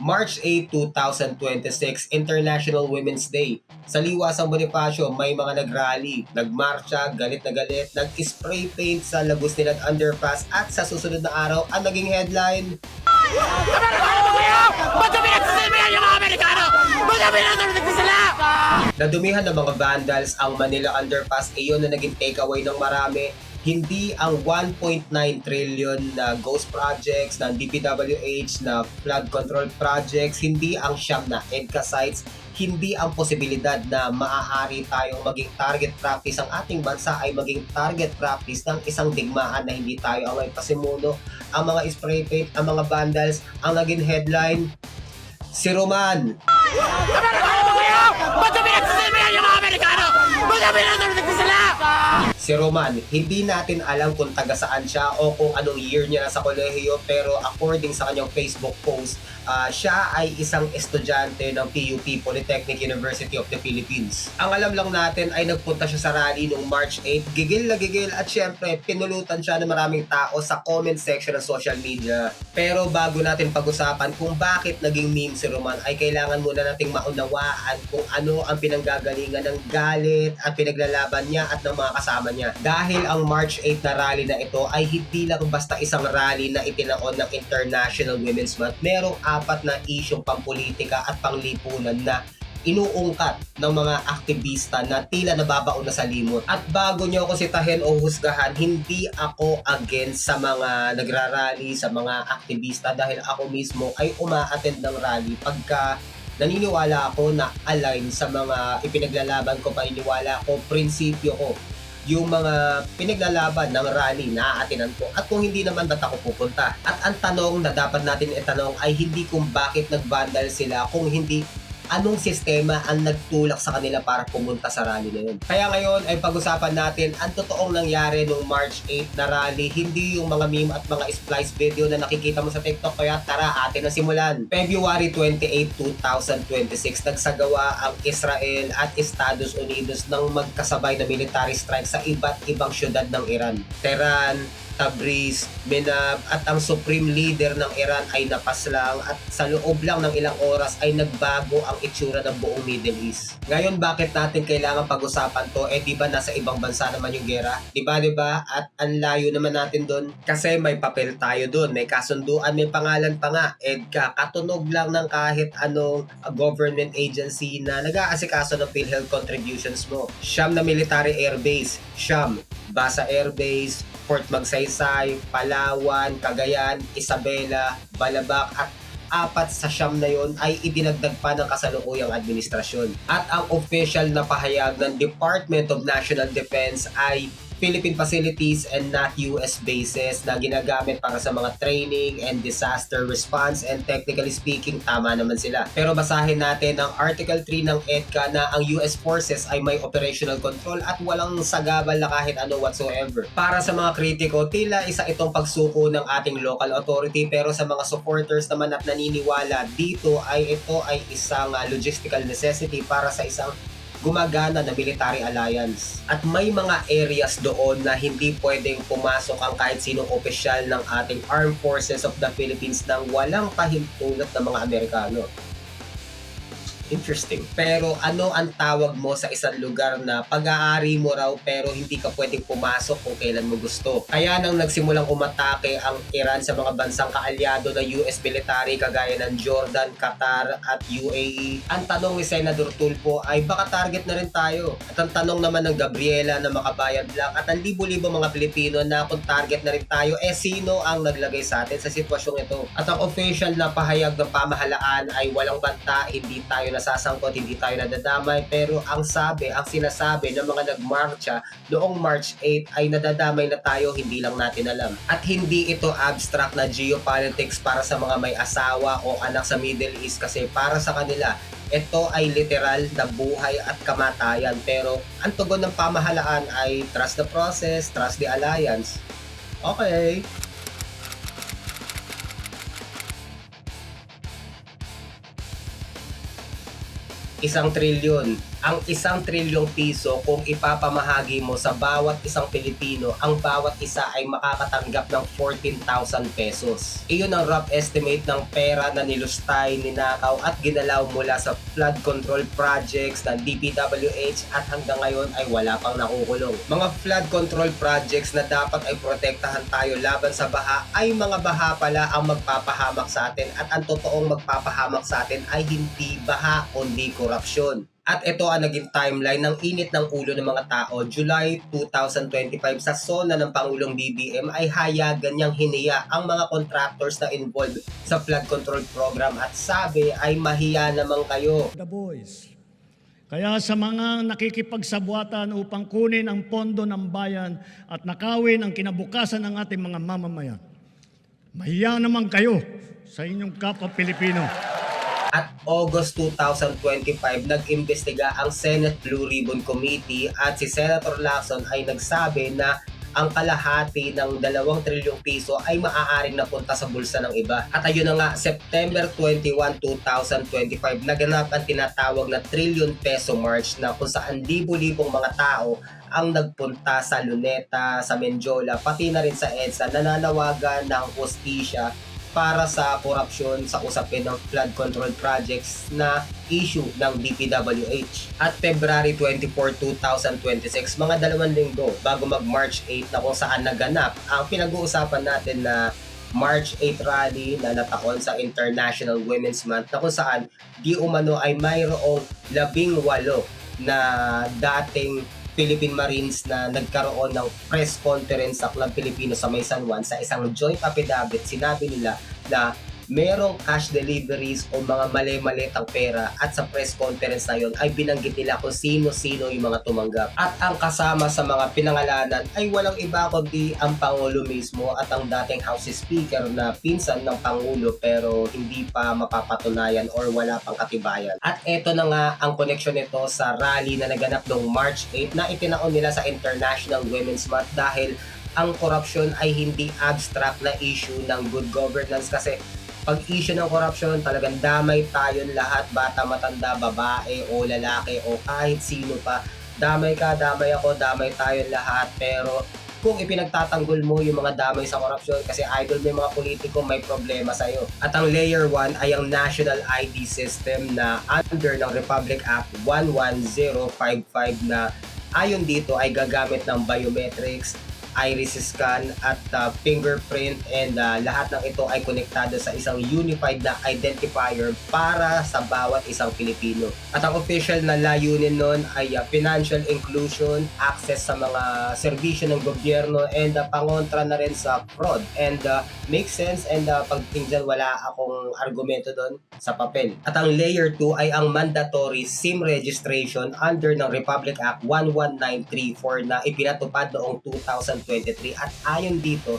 March 8, 2026, International Women's Day. Sa Liwasang Bonifacio, may mga nagrally, nagmarcha, galit na galit, nag-spray paint sa Lagos Nilad Underpass at sa susunod na araw, ang naging headline, nadumihan ng mga vandals ang Manila Underpass, iyon na naging takeaway ng marami. Hindi ang 1.9 trillion na ghost projects ng DPWH na flood control projects, hindi ang siyam na EDCA sites, hindi ang posibilidad na maaari tayong maging target practice, ang ating bansa ay maging target practice ng isang digmaan na hindi tayo ang may pasimuno. Ang mga spray paint, ang mga vandals, ang naging headline, si Roman. Si Roman, hindi natin alam kung taga saan siya o kung anong year niya nasa kolehiyo, pero according sa kanyang Facebook post, siya ay isang estudyante ng PUP, Polytechnic University of the Philippines. Ang alam lang natin ay nagpunta siya sa rally noong March 8, gigil na gigil at syempre pinulutan siya ng maraming tao sa comment section ng social media. Pero bago natin pag-usapan kung bakit naging meme si Roman, ay kailangan muna nating maunawaan kung ano ang pinanggagalingan ng galit at pinaglalaban niya at ng mga kasama niya. Dahil ang March 8 na rally na ito ay hindi lang basta isang rally na itinaon ng International Women's Month, merong apat na isyong pampolitika at panglipunan na inuungkat ng mga aktivista na tila nababaon na sa limot. At bago nyo ako sitahin o husgahan, hindi ako against sa mga nagrarally, sa mga aktivista, dahil ako mismo ay uma-attend ng rally pagka naniniwala ako na align sa mga ipinaglalaban ko, paniniwala ko, prinsipyo ko. Yung mga pinaglalaban ng rally na aatinan ko, at kung hindi naman ba't ako pupunta. At ang tanong na dapat natin itanong ay hindi kung bakit nag-vandal sila, kung hindi anong sistema ang nagtulak sa kanila para pumunta sa rally na yun. Kaya ngayon ay pag-usapan natin ang totoong nangyari noong March 8 na rally, hindi yung mga meme at mga splice video na nakikita mo sa TikTok. Kaya tara, atin na simulan. February 28, 2026, nagsagawa ang Israel at Estados Unidos ng magkasabay na military strike sa iba't ibang syudad ng Iran. Tehran, Tabriz, Menab, at ang supreme leader ng Iran ay napaslang, at sa loob lang ng ilang oras ay nagbago ang itsura ng buong Middle East. Ngayon, bakit natin kailangan pag-usapan to? Di ba nasa ibang bansa naman yung gera? Di ba? At ang layo naman natin doon kasi may papel tayo doon, may kasunduan, may pangalan pa nga, EDCA, katunog lang ng kahit anong government agency na nag-aasikaso ng PhilHealth contributions mo. Siyam na military airbase, Siyam, Basa Air Base, Fort Magsaysay, Palawan, Cagayan, Isabela, Balabac, at apat sa siyam na yon ay idinagdag pa ng kasalukuyang administrasyon. At ang official na pahayag ng Department of National Defense ay Philippine facilities and not US bases na ginagamit para sa mga training and disaster response, and technically speaking, tama naman sila. Pero basahin natin ang Article 3 ng EDCA na ang US forces ay may operational control at walang sagabal na kahit ano whatsoever. Para sa mga kritiko, tila isa itong pagsuko ng ating local authority, pero sa mga supporters naman at naniniwala dito ay ito ay isang logistical necessity para sa isang gumagana na military alliance. At may mga areas doon na hindi pwedeng pumasok ang kahit sinong opisyal ng ating Armed Forces of the Philippines nang walang pahintulot ng mga Amerikano. Interesting. Pero ano ang tawag mo sa isang lugar na pag-aari mo raw pero hindi ka pwedeng pumasok kung kailan mo gusto? Kaya nang nagsimulang umatake ang Iran sa mga bansang kaalyado ng US military kagaya ng Jordan, Qatar at UAE, ang tanong ni Senador Tulfo ay baka target na rin tayo. At ang tanong naman ng Gabriela na Makabayan Black at ang libo-libo mga Pilipino na kung target na rin tayo, sino ang naglagay sa atin sa sitwasyong ito? At ang official na pahayag ng pamahalaan ay walang banta, hindi tayo nasasangkot, hindi tayo nadadamay, pero ang sinasabi ng mga nagmarcha noong March 8 ay nadadamay na tayo, hindi lang natin alam. At hindi ito abstract na geopolitics para sa mga may asawa o anak sa Middle East, kasi para sa kanila ito ay literal na buhay at kamatayan. Pero ang tugon ng pamahalaan ay trust the process, trust the alliance. Okay. $1 trilyon ang 1 trilyong piso kung ipapamahagi mo sa bawat isang Pilipino, ang bawat isa ay makakatanggap ng 14,000 pesos. Iyon ang rough estimate ng pera na nilustay, ninakaw at ginalaw mula sa flood control projects ng DPWH at hanggang ngayon ay wala pang nakukulong. Mga flood control projects na dapat ay protektahan tayo laban sa baha ay mga baha pala ang magpapahamak sa atin, at ang totoong magpapahamak sa atin ay hindi baha kundi korupsyon. At ito ang naging timeline ng init ng ulo ng mga tao. July 2025 sa SONA ng Pangulong BBM ay hayagan niyang hiniya ang mga contractors na involved sa flood control program at sabi ay mahiya naman kayo. The boys. Kaya sa mga nakikipagsabwatan upang kunin ang pondo ng bayan at nakawin ang kinabukasan ng ating mga mamamayan, mahiya naman kayo sa inyong kapwa Pilipino. At August 2025, nag-imbestiga ang Senate Blue Ribbon Committee at si Senator Lacson ay nagsabi na ang kalahati ng 2 trilyong piso ay maaaring napunta sa bulsa ng iba. At ayun na nga, September 21, 2025, naganap ang tinatawag na trillion peso march na kung saan libo-libong mga tao ang nagpunta sa Luneta, sa Menjola, pati na rin sa EDSA, nananawagan ng hustisya para sa korupsyon sa usapin ng flood control projects na issue ng DPWH. At February 24, 2026, mga 2 linggo bago mag-March 8 na kung saan naganap ang pinag-uusapan natin na March 8 rally na nataon sa International Women's Month na kung saan di umano ay mayroong 18 na dating Philippine Marines na nagkaroon ng press conference sa Club Pilipino sa May San Juan. Sa isang joint affidavit, sinabi nila na merong cash deliveries o mga mali-malitang pera, at sa press conference na yon ay binanggit nila kung sino-sino yung mga tumanggap. At ang kasama sa mga pinangalanan ay walang iba kundi ang Pangulo mismo at ang dating House Speaker na pinsan ng Pangulo pero hindi pa mapapatunayan or wala pang katibayan. At eto na nga ang connection nito sa rally na naganap noong March 8 na itinaon nila sa International Women's Month dahil ang korupsyon ay hindi abstract na issue ng good governance, kasi pag issue ng corruption, talagang damay tayong lahat, bata, matanda, babae o lalaki o kahit sino pa. Damay ka, damay ako, damay tayong lahat. Pero kung ipinagtatanggol mo yung mga damay sa corruption kasi idol mo yung mga politiko, may problema sa'yo. At ang layer 1 ay ang National ID System na under ng Republic Act 11055 na ayon dito ay gagamit ng biometrics, iris scan at fingerprint, and lahat ng ito ay konektado sa isang unified na identifier para sa bawat isang Pilipino. At ang official na layunin nun ay financial inclusion, access sa mga serbisyo ng gobyerno, and pangontra na rin sa fraud. And makes sense, and pagdating dyan wala akong argumento doon sa papel. At ang layer 2 ay ang mandatory SIM registration under ng Republic Act 11934 na ipinatupad noong 2023. At ayon dito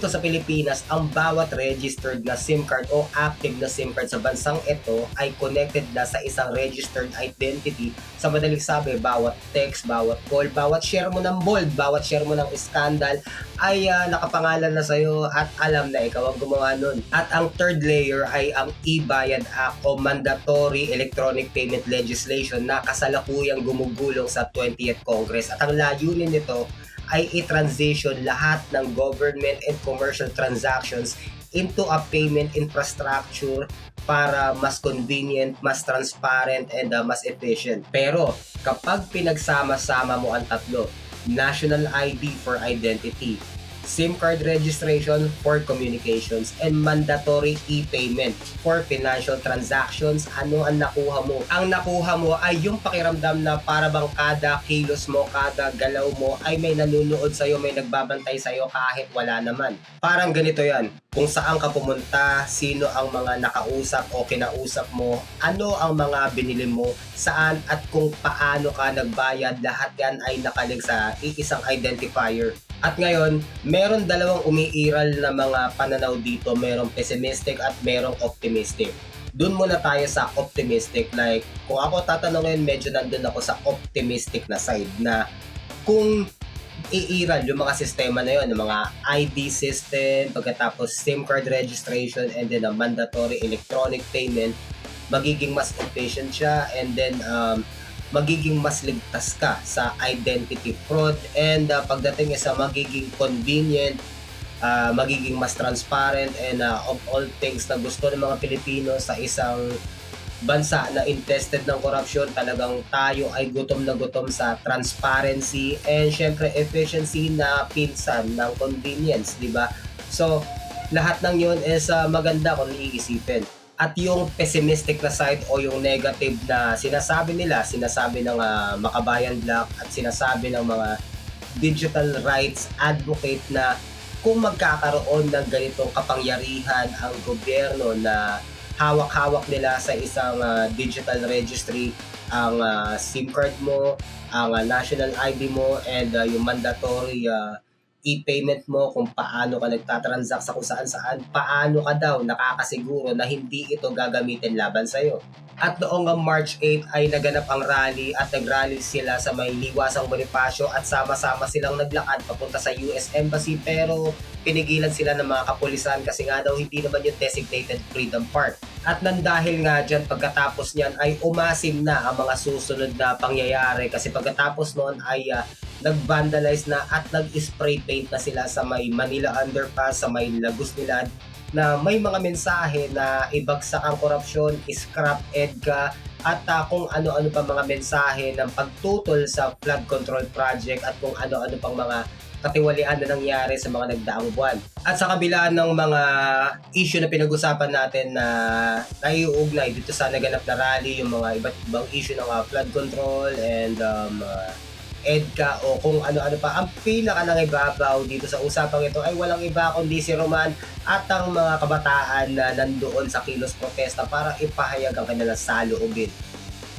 sa Pilipinas, ang bawat registered na SIM card o active na SIM card sa bansang ito ay connected na sa isang registered identity. Sa madaling sabi, bawat text, bawat call, bawat share mo ng bold, bawat share mo ng scandal ay nakapangalan na sa'yo at alam na ikaw ang gumawa nun. At ang third layer ay ang E-Bayad Act o Mandatory Electronic Payment Legislation na kasalukuyang gumugulong sa 20th Congress. At ang layunin nito ay i-transition lahat ng government and commercial transactions into a payment infrastructure para mas convenient, mas transparent, and mas efficient. Pero kapag pinagsama-sama mo ang tatlo, national ID for identity, SIM card registration for communications, and mandatory e-payment for financial transactions, ano ang nakuha mo? Ang nakuha mo ay yung pakiramdam na para bang kada kilos mo, kada galaw mo ay may nanunood sa'yo, may nagbabantay sa'yo kahit wala naman. Parang ganito yan. Kung saan ka pumunta, sino ang mga nakausap o kinausap mo, ano ang mga binili mo, saan at kung paano ka nagbayad, lahat yan ay nakalig sa iisang identifier. At ngayon, meron dalawang umiiral na mga pananaw dito. Merong pessimistic at merong optimistic. Doon muna tayo sa optimistic. Like, kung ako tatanungin, medyo nandun ako sa optimistic na side na kung iiral yung mga sistema na yun, yung mga ID system, pagkatapos SIM card registration, and then a mandatory electronic payment, magiging mas efficient siya, and then magiging mas ligtas ka sa identity fraud, and pagdating sa magiging convenient, magiging mas transparent, and of all things na gusto ng mga Pilipino sa isang bansa na infested ng korupsyon, talagang tayo ay gutom na gutom sa transparency and syempre efficiency na pinsan ng convenience, di ba? So, lahat ng yun is maganda kung iisipin. At yung pessimistic na side o yung negative na sinasabi ng Makabayan Black at sinasabi ng mga digital rights advocate na kung magkakaroon ng ganitong kapangyarihan ang gobyerno na hawak-hawak nila sa isang digital registry ang SIM card mo, ang national ID mo, and yung mandatory e-payment mo, kung paano ka nagtatransact sa kung saan-saan, paano ka daw nakakasiguro na hindi ito gagamitin laban sa'yo. At noong March 8 ay naganap ang rally at nagrally sila sa may Liwasang Bonifacio at sama-sama silang naglakad papunta sa US Embassy, pero pinigilan sila ng mga kapulisan kasi nga daw hindi naman yung designated Freedom Park. At nang dahil nga dyan, pagkatapos niyan ay umasim na ang mga susunod na pangyayari kasi pagkatapos noon ay nag-vandalize na at nag-spray paint na sila sa may Manila Underpass, sa may Lagos Nilad, na may mga mensahe na ibagsak ang korupsyon, scrap EDCA, at kung ano-ano pa mga mensahe ng pagtutol sa flood control project at kung ano-ano pang mga katiwalian na nangyari sa mga nagdaang buwan. At sa kabila ng mga issue na pinag-usapan natin na naiuugnay dito sa naganap na rally, yung mga iba't ibang issue ng flood control and EDCA o kung ano-ano pa, ang pinaka-nangibabaw dito sa usapang ito ay walang iba kundi si Roman at ang mga kabataan na nandoon sa kilos protesta para ipahayag ang kanilang saloobin.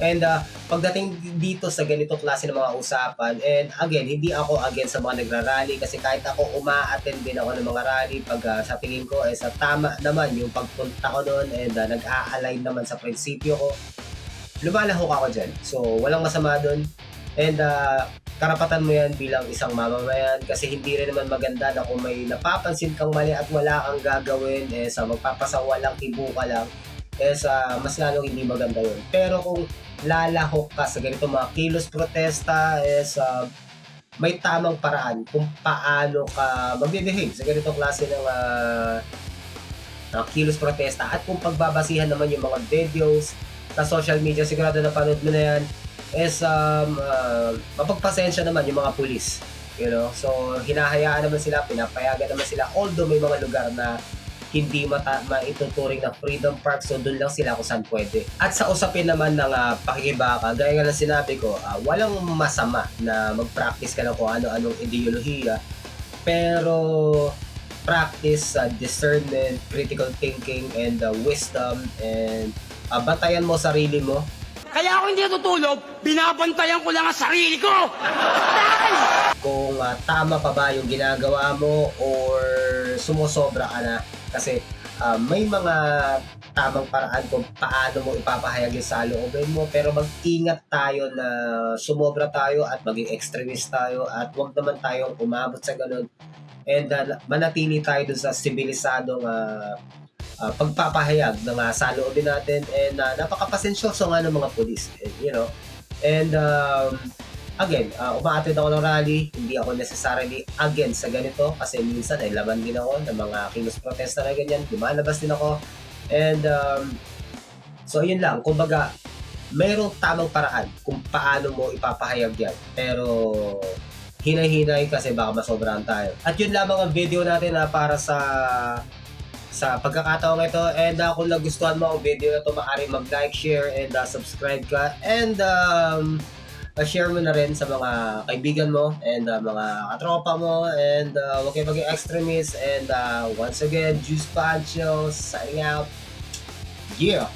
And pagdating dito sa ganitong klase ng mga usapan, and again, hindi ako against sa mga nagrarally kasi kahit ako uma-attend din ako ng mga rally, pag sa tingin ko sa tama naman yung pagpunta ko doon and nag-a-align naman sa prinsipyo ko, lumalahok ako dyan. So, walang masama doon. And karapatan mo yan bilang isang mamamayan kasi hindi rin naman maganda na kung may napapansin kang mali at wala kang gagawin, sa magpapasawa lang, tibo ka lang, mas lalong hindi maganda yun. Pero kung lalahok ka sa ganito mga kilos protesta, may tamang paraan kung paano ka mag-behave sa ganitong klase ng kilos protesta. At kung pagbabasihan naman yung mga videos sa social media, sigurado na panood mo na yan, mapagpasensya naman yung mga pulis. You know? So, hinahayaan naman sila, pinapayagan naman sila, although may mga lugar na hindi maituturing na freedom park, so doon lang sila kung saan pwede. At sa usapin naman ng pakikibaka, gaya nga ng sinabi ko, walang masama na mag-practice ka lang kung ano-anong ideolohiya, pero practice discernment, critical thinking, and wisdom, and bantayan mo sarili mo. Kaya ako hindi natutulog, binabantayan ko lang ang sarili ko! Kung tama pa ba yung ginagawa mo or sumusobra ka na. Kasi may mga tamang paraan kung paano mo ipapahayag yung saloobin mo, pero mag-ingat tayo na sumobra tayo at maging extremist tayo at huwag naman tayong umabot sa ganun. And manatili tayo dun sa sibilisadong pagpapahayag ng saloobin natin, and napakapasensyoso nga ng mga pulis, you know. And again, uma-attend ako ng rally, hindi ako necessarily against sa ganito kasi minsan ay laban din ako ng mga kilos protesta na ganyan, lumalabas din ako. And so yun lang, kumbaga mayroong tamang paraan kung paano mo ipapahayag yan, pero hinay-hinay kasi baka masobrahan tayo. At yun lamang ang video natin para sa pagkakataong ito. And kung nagustuhan mo ang video na ito, maaari mag-like, share, and subscribe ka. And share mo na rin sa mga kaibigan mo and mga katropa mo. And huwag kayo maging extremist. And once again, Juice Pancho signing out. Yeah!